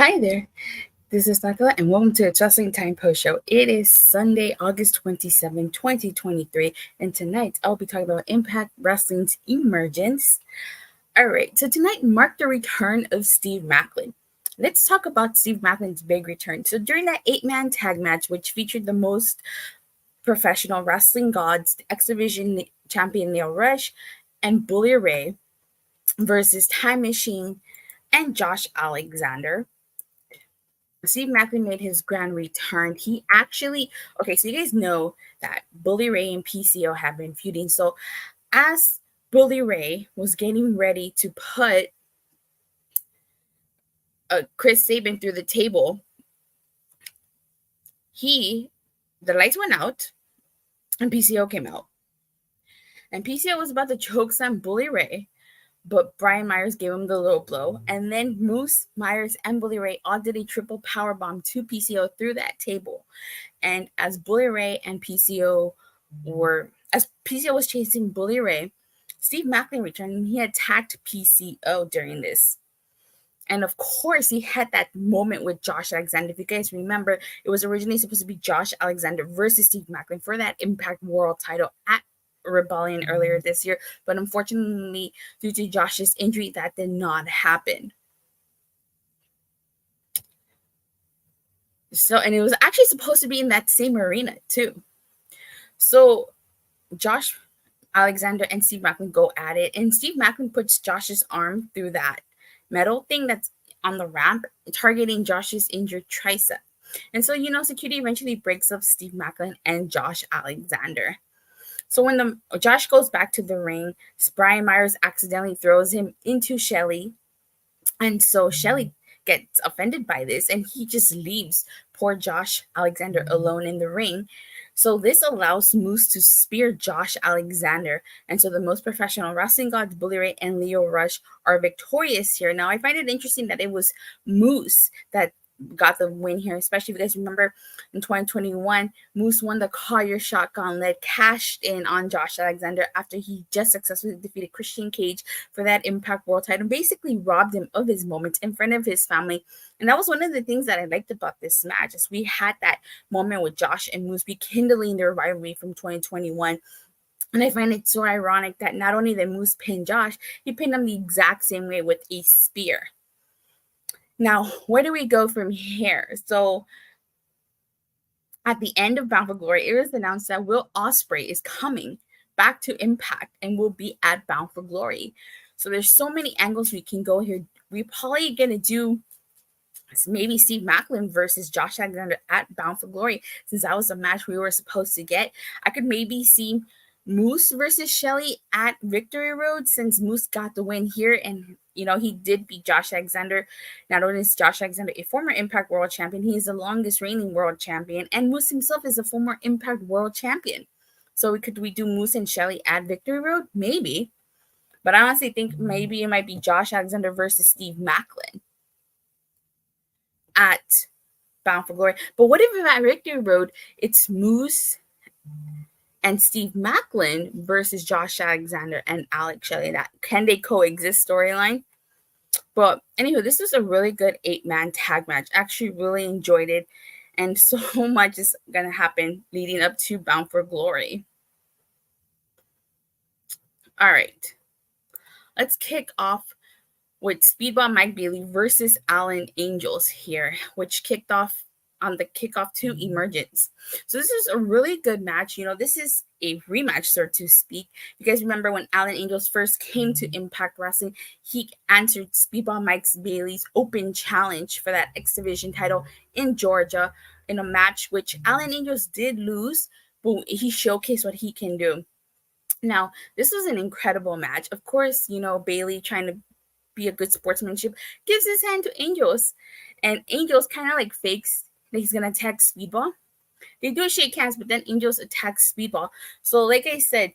Hi there, this is Datila, and welcome to the Wrestling Time Post Show. It is Sunday, August 27, 2023, and tonight I'll be talking about Impact Wrestling's Emergence. Alright, so tonight marked the return of Steve Maclin. Let's talk about Steve Maclin's big return. So during that 8-man tag match, which featured the most professional wrestling gods, the X Division champion Neil Rush, and Bully Ray versus Time Machine and Josh Alexander, Steve Maclin made his grand return. He actually, okay, so you guys know that Bully Ray and PCO have been feuding. So as Bully Ray was getting ready to put Chris Sabin through the table, the lights went out and PCO came out. And PCO was about to chokeslam Bully Ray, but Brian Myers gave him the low blow. And then Moose, Myers, and Bully Ray all did a triple powerbomb to PCO through that table. And as Bully Ray and PCO was chasing Bully Ray, Steve Maclin returned and he attacked PCO during this. And of course, he had that moment with Josh Alexander. If you guys remember, it was originally supposed to be Josh Alexander versus Steve Maclin for that Impact World title at Rebellion earlier this year, but unfortunately due to Josh's injury that did not happen. So, and it was actually supposed to be in that same arena too. So Josh Alexander and Steve Maclin go at it, and Steve Maclin puts Josh's arm through that metal thing that's on the ramp, targeting Josh's injured tricep. And so, security eventually breaks up Steve Maclin and Josh Alexander. So when Josh goes back to the ring, Brian Myers accidentally throws him into Shelly. And so Shelly gets offended by this and he just leaves poor Josh Alexander alone in the ring. So this allows Moose to spear Josh Alexander. And so the most professional wrestling gods, Bully Ray and Lio Rush, are victorious here. Now, I find it interesting that it was Moose that got the win here, especially if you guys remember in 2021, Moose won the Call Your Shot Gauntlet, cashed in on Josh Alexander after he just successfully defeated Christian Cage for that Impact World title, and basically robbed him of his moment in front of his family. And that was one of the things that I liked about this match, is we had that moment with Josh and Moose rekindling their rivalry from 2021. And I find it so ironic that not only did Moose pin Josh, he pinned him the exact same way with a spear. Now, where do we go from here? So, at the end of Bound for Glory, it was announced that Will Ospreay is coming back to Impact and will be at Bound for Glory. So, there's so many angles we can go here. We're probably going to do maybe Steve Maclin versus Josh Alexander at Bound for Glory, since that was the match we were supposed to get. I could maybe see Moose versus Shelly at Victory Road, since Moose got the win here and he did beat Josh Alexander. Not only is Josh Alexander a former Impact World Champion, he is the longest reigning World Champion, and Moose himself is a former Impact World Champion. So could we do Moose and Shelly at Victory Road? Maybe. But I honestly think maybe it might be Josh Alexander versus Steve Maclin at Bound for Glory. But what if at Victory Road it's Moose and Steve Maclin versus Josh Alexander and Alex Shelley? That can they coexist storyline? But anyway, this was a really good 8-man tag match. Actually really enjoyed it. And so much is going to happen leading up to Bound for Glory. All right. Let's kick off with Speedball Mike Bailey versus Alan Angels here, which kicked off on the kickoff to Emergence. So this is a really good match. This is a rematch, so to speak. You guys remember when Alan Angels first came to Impact Wrestling, he answered Speedball Mike Bailey's open challenge for that X Division title in Georgia in a match which Alan Angels did lose, but he showcased what he can do. Now, this was an incredible match. Of course, Bailey, trying to be a good sportsmanship, gives his hand to Angels, and Angels kind of like fakes that he's going to attack Speedball. They do shake hands, but then Angels attacks Speedball. So like I said,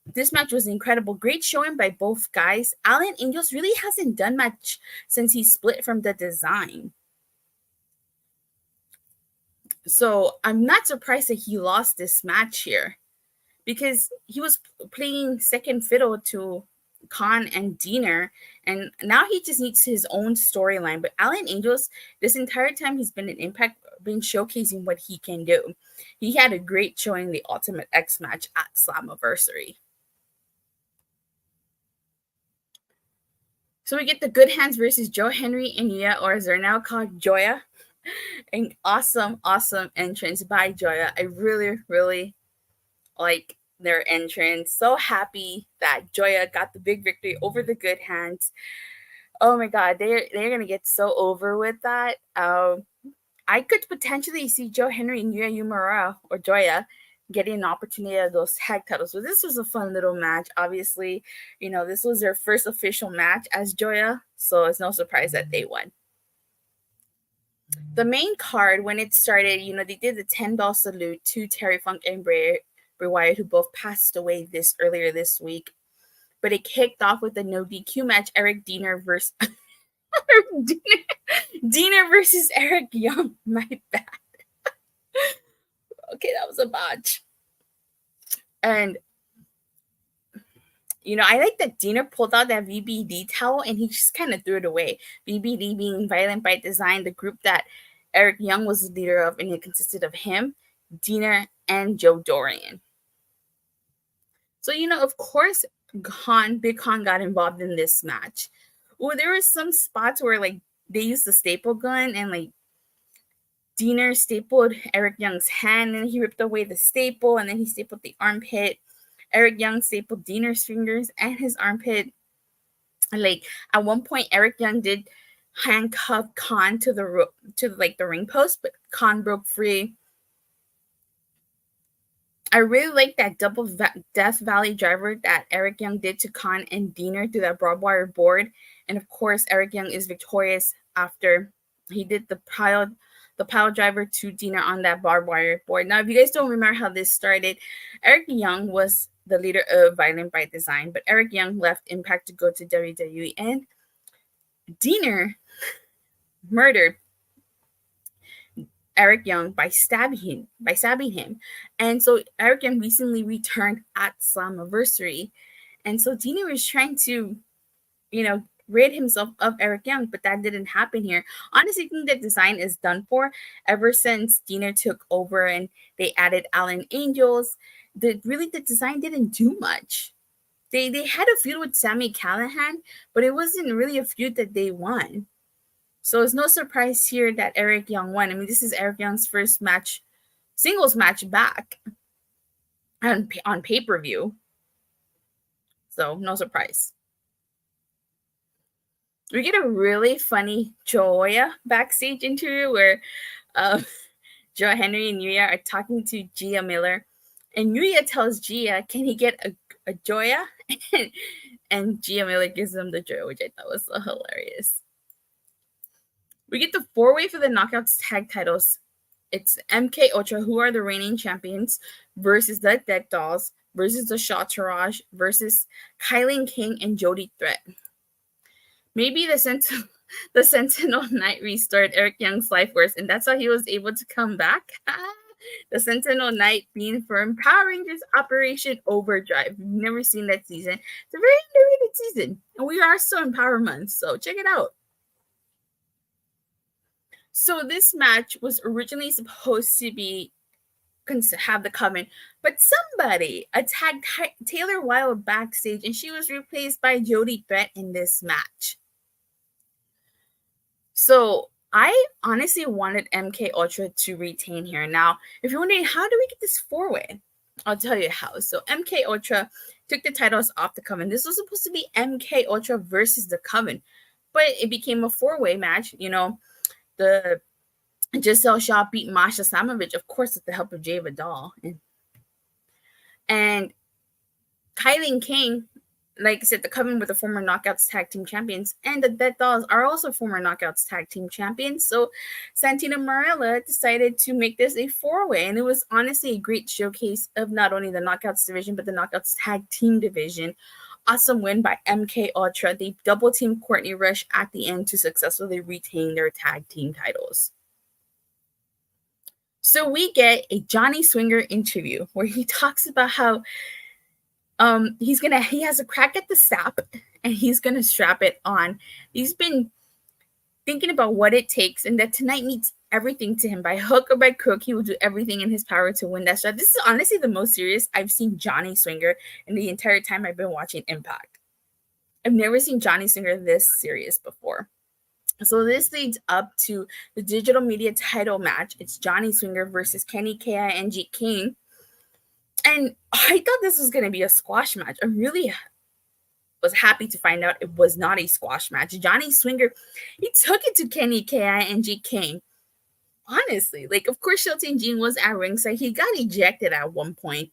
this match was incredible. Great showing by both guys. Alan Angels really hasn't done much since he split from the Design. So I'm not surprised that he lost this match here, because he was playing second fiddle to Khan and Deonna, and now he just needs his own storyline. But Alan Angels, this entire time he's been in Impact, been showcasing what he can do. He had a great showing in the Ultimate X match at Slammiversary. So we get the Good Hands versus Joe Hendry and Yuya, or as they're now called, Joya. An awesome entrance by Joya. I really like their entrance. So happy that Joya got the big victory over the Good Hands. Oh my god, they're gonna get so over with that. I could potentially see Joe Hendry and Uemura or Joya getting an opportunity at those tag titles. So this was a fun little match. Obviously, this was their first official match as Joya, so it's no surprise that they won. The main card, when it started, they did the $10 salute to Terry Funk and Bray Wyatt, who both passed away earlier this week. But it kicked off with a no DQ match, Eric Deonna versus Deonna versus Eric Young. My bad. Okay, that was a botch. And I like that Deonna pulled out that VBD towel and he just kind of threw it away. VBD being Violent by Design, the group that Eric Young was the leader of, and it consisted of him, Deonna, and Joe Dorian. So, of course, Big Khan got involved in this match. Well, there were some spots where, they used the staple gun and, Deonna stapled Eric Young's hand and he ripped away the staple and then he stapled the armpit. Eric Young stapled Deonna's fingers and his armpit. At one point, Eric Young did handcuff Khan to the ring post, but Khan broke free. I really like that double Death Valley driver that Eric Young did to Khan and Deonna through that barbed wire board. And of course, Eric Young is victorious after he did the pile driver to Deonna on that barbed wire board. Now, if you guys don't remember how this started, Eric Young was the leader of Violent by Design, but Eric Young left Impact to go to WWE, and Deonna murdered Eric Young by stabbing him. And so Eric Young recently returned at Slammiversary. And so Deonna was trying to, rid himself of Eric Young, but that didn't happen here. Honestly, I think the design is done for ever since Deonna took over and they added Alan Angels. The design didn't do much. They had a feud with Sami Callihan, but it wasn't really a feud that they won. So it's no surprise here that Eric Young won. I mean, this is Eric Young's first singles match back on pay-per-view. So no surprise. We get a really funny Joya backstage interview where Joe Hendry and Yuya are talking to Gia Miller. And Yuya tells Gia, can he get a Joya? And Gia Miller gives them the Joya, which I thought was so hilarious. We get the 4-way for the Knockouts tag titles. It's MK Ultra, who are the reigning champions, versus the Dead Dollz, versus the Shawtourage, versus KiLynn King and Jodi Threat. Maybe the Sentinel Knight restored Eric Young's life force, and that's how he was able to come back. The Sentinel Knight being from Power Rangers Operation Overdrive. If you've never seen that season, it's a very underrated season, and we are still in Power Month, so check it out. So this match was originally supposed to have the Coven, but somebody attacked Taylor Wilde backstage, and she was replaced by Jodi Threat in this match. So I honestly wanted MK Ultra to retain here. Now, if you're wondering, how do we get this 4-way? I'll tell you how. So MK Ultra took the titles off the Coven. This was supposed to be MK Ultra versus the Coven, but it became a 4-way match. The Giselle Shaw beat Masha Slamovich, of course, with the help of Jay Vidal. And KiLynn King, like I said, the Coven were the former Knockouts Tag Team Champions, and the Dead Dollz are also former Knockouts Tag Team Champions. So Santino Marella decided to make this a 4-way, and it was honestly a great showcase of not only the Knockouts division, but the Knockouts Tag Team division. Awesome win by MK Ultra. They double teamed Courtney Rush at the end to successfully retain their tag team titles. So we get a Johnny Swinger interview where he talks about how He has a crack at the sap, and he's gonna strap it on. He's been thinking about what it takes, and that tonight means everything to him. By hook or by crook, he will do everything in his power to win that shot. This is honestly the most serious I've seen Johnny Swinger in the entire time I've been watching Impact. I've never seen Johnny Swinger this serious before. So this leads up to the digital media title match. It's Johnny Swinger versus Kenny KING King. And I thought this was going to be a squash match. I really was happy to find out it was not a squash match. Johnny Swinger, he took it to Kenny KING King. Honestly, like, of course, Shelton Jean was at ringside. He got ejected at one point.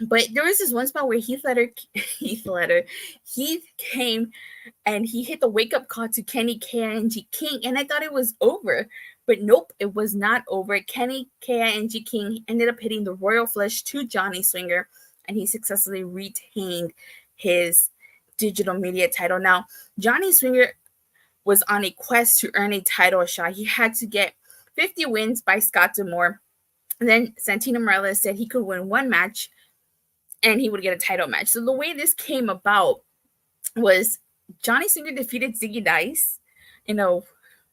But there was this one spot where Heath came and he hit the wake-up call to Kenny KING King, and I thought it was over. But nope, it was not over. Kenny KING King ended up hitting the Royal Flush to Johnny Swinger, and he successfully retained his digital media title. Now, Johnny Swinger was on a quest to earn a title shot. He had to get 50 wins by Scott D'Amore. And then Santino Marella said he could win one match and he would get a title match. So the way this came about was Johnny Swinger defeated Ziggy Dice in a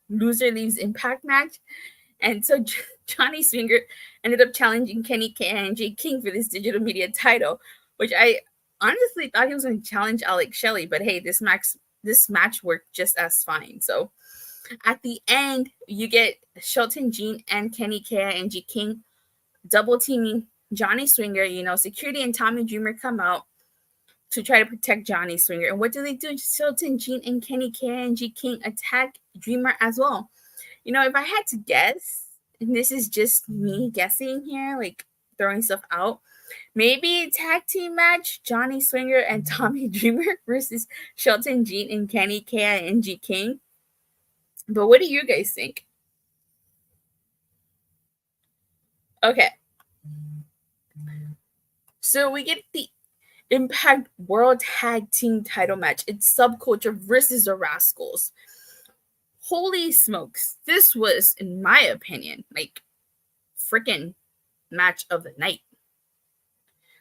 loser leaves Impact match. And so Johnny Swinger ended up challenging Kenny KING King for this digital media title, which I honestly thought he was going to challenge Alex Shelley. But hey, this match worked just as fine. So at the end, you get Shelton Jean and Kenny KING King double teaming Johnny Swinger. Security and Tommy Dreamer come out to try to protect Johnny Swinger. And what do? Shelton Jean and Kenny KING King attack Dreamer as well. If I had to guess, and this is just me guessing here, like throwing stuff out, maybe a tag team match, Johnny Swinger and Tommy Dreamer versus Shelton Jean and Kenny KING King. But what do you guys think? Okay. So we get the Impact World Tag Team title match. It's SubCulture versus the Rascalz. Holy smokes. This was, in my opinion, like freaking match of the night.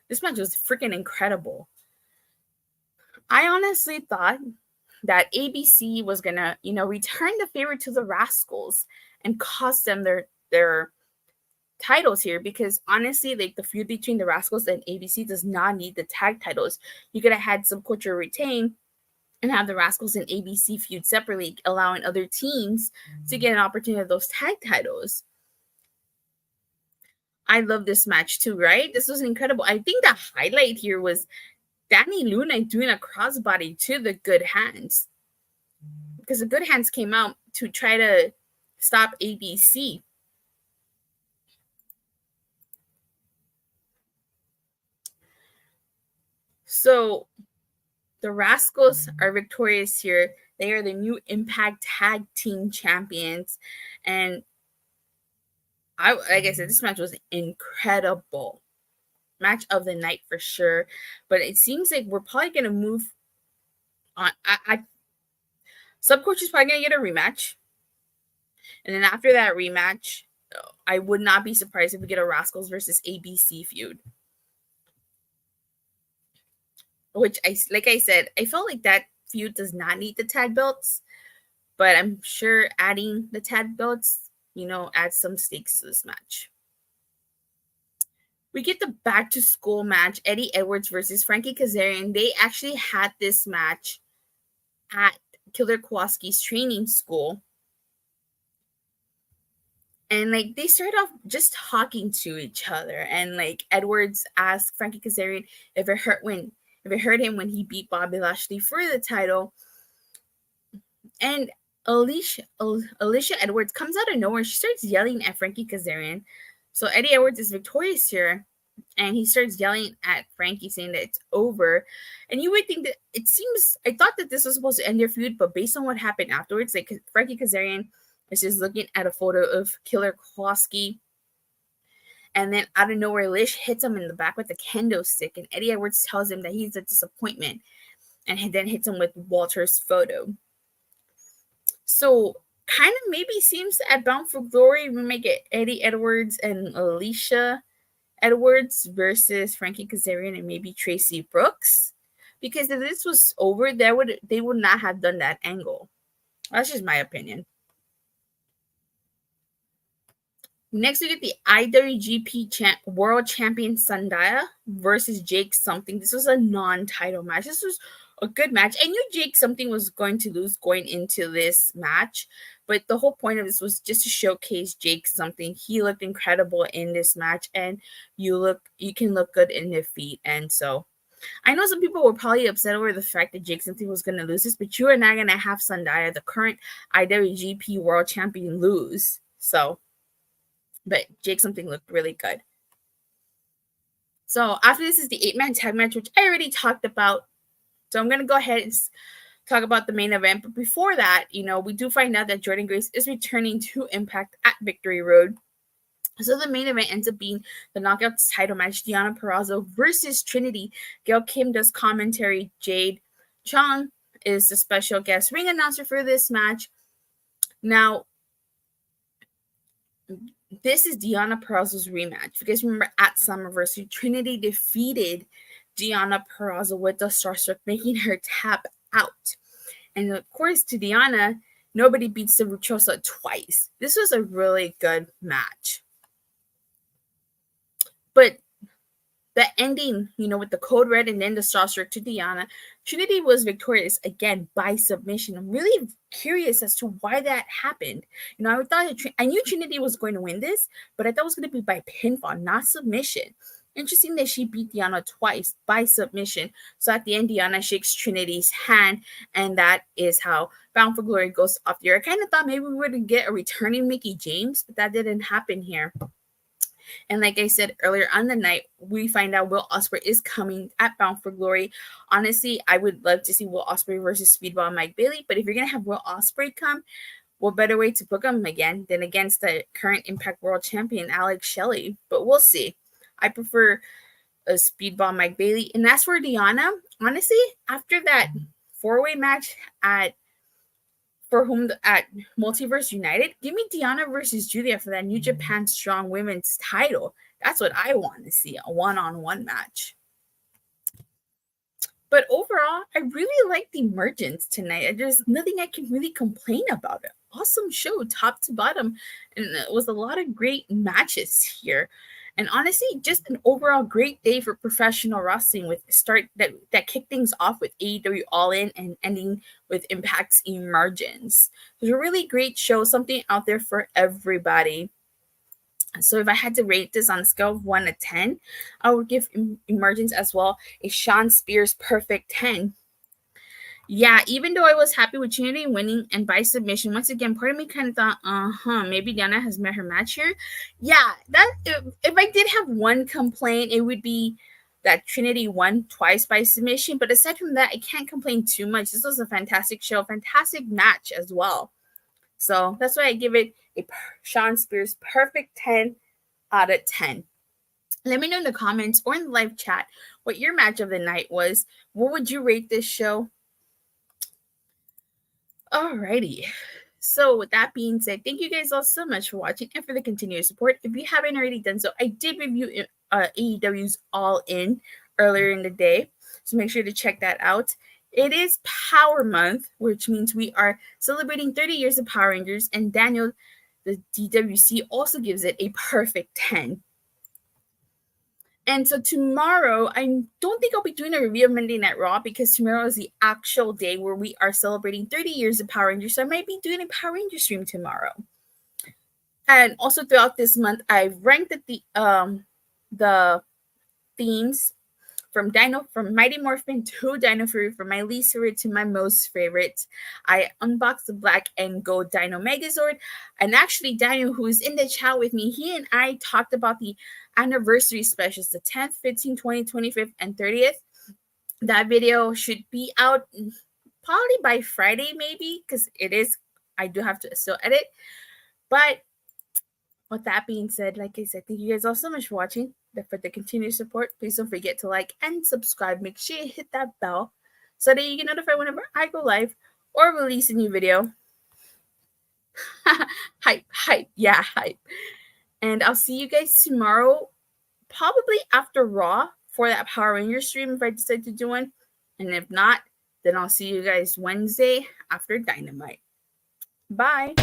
This match was freaking incredible. I honestly thought that ABC was going to, return the favor to the Rascalz and cost them their titles here, because honestly, like, the feud between the Rascalz and ABC does not need the tag titles. You could have had SubCulture retain and have the Rascalz and ABC feud separately, allowing other teams to get an opportunity of those tag titles. I love this match too, right? This was incredible. I think the highlight here was Danny Luna doing a crossbody to the Good Hands, because the Good Hands came out to try to stop ABC. So the Rascalz are victorious here. They are the new Impact Tag Team Champions. And like I said, this match was incredible. Match of the night for sure. But it seems like we're probably going to move on. SubCulture is probably going to get a rematch. And then after that rematch, I would not be surprised if we get a Rascalz versus ABC feud. Which, like I said, I felt like that feud does not need the tag belts. But I'm sure adding the tag belts, adds some stakes to this match. We get the back to school match, Eddie Edwards versus Frankie Kazarian. They actually had this match at Killer Kowalski's training school. And like, they started off just talking to each other. And like, Edwards asked Frankie Kazarian if it hurt him when he beat Bobby Lashley for the title. And Alicia Edwards comes out of nowhere. She starts yelling at Frankie Kazarian. So Eddie Edwards is victorious here, and he starts yelling at Frankie, saying that it's over. And you would think that I thought that this was supposed to end their feud, but based on what happened afterwards, like, Frankie Kazarian is just looking at a photo of Killer Kowalski, and then out of nowhere, Lish hits him in the back with a kendo stick, and Eddie Edwards tells him that he's a disappointment, and he then hits him with Walter's photo. So kind of maybe seems at Bound for Glory we might get Eddie Edwards and Alicia Edwards versus Frankie Kazarian and maybe Tracy Brooks. Because if this was over, they would not have done that angle. That's just my opinion. Next, we get the IWGP World Champion Sanada versus Jake Something. This was a non-title match. This was a good match. I knew Jake Something was going to lose going into this match, but the whole point of this was just to showcase Jake Something. He looked incredible in this match, and you can look good in defeat. And so I know some people were probably upset over the fact that Jake Something was going to lose this, but you are not going to have Sanada, the current IWGP World Champion, lose. So, but Jake Something looked really good. So after this is the 8-man tag match, which I already talked about. So I'm going to go ahead and talk about the main event. But before that, we do find out that Jordynne Grace is returning to Impact at Victory Road. So the main event ends up being the Knockouts title match, Deonna Purrazzo versus Trinity. Gail Kim does commentary. Jade Chung is the special guest ring announcer for this match. Now, this is Deonna Purrazzo's rematch. If you guys remember at Summerversary, Trinity defeated Deonna Purrazzo with the Starstruck, making her tap out. And of course, to Deonna, nobody beats the Ruchosa twice. This was a really good match. But the ending, with the Code Red and then the Starstruck to Deonna, Trinity was victorious again by submission. I'm really curious as to why that happened. I knew Trinity was going to win this, but I thought it was going to be by pinfall, not submission. Interesting that she beat Deonna twice by submission. So at the end, Deonna shakes Trinity's hand, and that is how Bound for Glory goes off the air. I kind of thought maybe we were going to get a returning Mickie James, but that didn't happen here. And like I said earlier on the night, we find out Will Ospreay is coming at Bound for Glory. Honestly, I would love to see Will Ospreay versus Speedball and Mike Bailey. But if you're going to have Will Ospreay come, what better way to book him again than against the current Impact World Champion, Alex Shelley? But we'll see. I prefer a Speedball Mike Bailey. And as for Deonna, honestly, after that 4-way match at Multiverse United, give me Deonna versus Julia for that New Japan Strong Women's title. That's what I want to see, a one-on-one match. But overall, I really liked the Emergence tonight. There's nothing I can really complain about it. Awesome show, top to bottom, and it was a lot of great matches here. And honestly, just an overall great day for professional wrestling with that kicked things off with AEW All In and ending with Impact's Emergence. It was a really great show, something out there for everybody. So if I had to rate this on a scale of 1 to 10, I would give Emergence as well a Shawn Spears perfect 10. Yeah, even though I was happy with Trinity winning and by submission, once again, part of me kind of thought, maybe Deonna has met her match here. Yeah, that if I did have one complaint, it would be that Trinity won twice by submission. But aside from that, I can't complain too much. This was a fantastic show, fantastic match as well. So that's why I give it a Shawn Spears perfect 10 out of 10. Let me know in the comments or in the live chat what your match of the night was. What would you rate this show? Alrighty. So with that being said, thank you guys all so much for watching and for the continued support. If you haven't already done so, I did review AEW's All In earlier in the day. So make sure to check that out. It is Power Month, which means we are celebrating 30 years of Power Rangers. And Daniel, the DWC, also gives it a perfect 10. And so tomorrow, I don't think I'll be doing a review of Monday Night Raw because tomorrow is the actual day where we are celebrating 30 years of Power Rangers. So I might be doing a Power Ranger stream tomorrow. And also throughout this month, I've ranked the themes from Mighty Morphin to Dino Fury, from my least favorite to my most favorite. I unboxed the Black and Gold Dino Megazord. And actually, Dino, who is in the chat with me, he and I talked about the anniversary specials, the 10th, 15th, 20th, 25th, and 30th. That video should be out probably by Friday, maybe, because I do have to still edit. But with that being said, like I said, thank you guys all so much for watching. For the continued support, please don't forget to like and subscribe. Make sure you hit that bell so that you get notified whenever I go live or release a new video. Hype. Yeah, hype. And I'll see you guys tomorrow, probably after Raw for that Power Rangers stream if I decide to do one. And if not, then I'll see you guys Wednesday after Dynamite. Bye.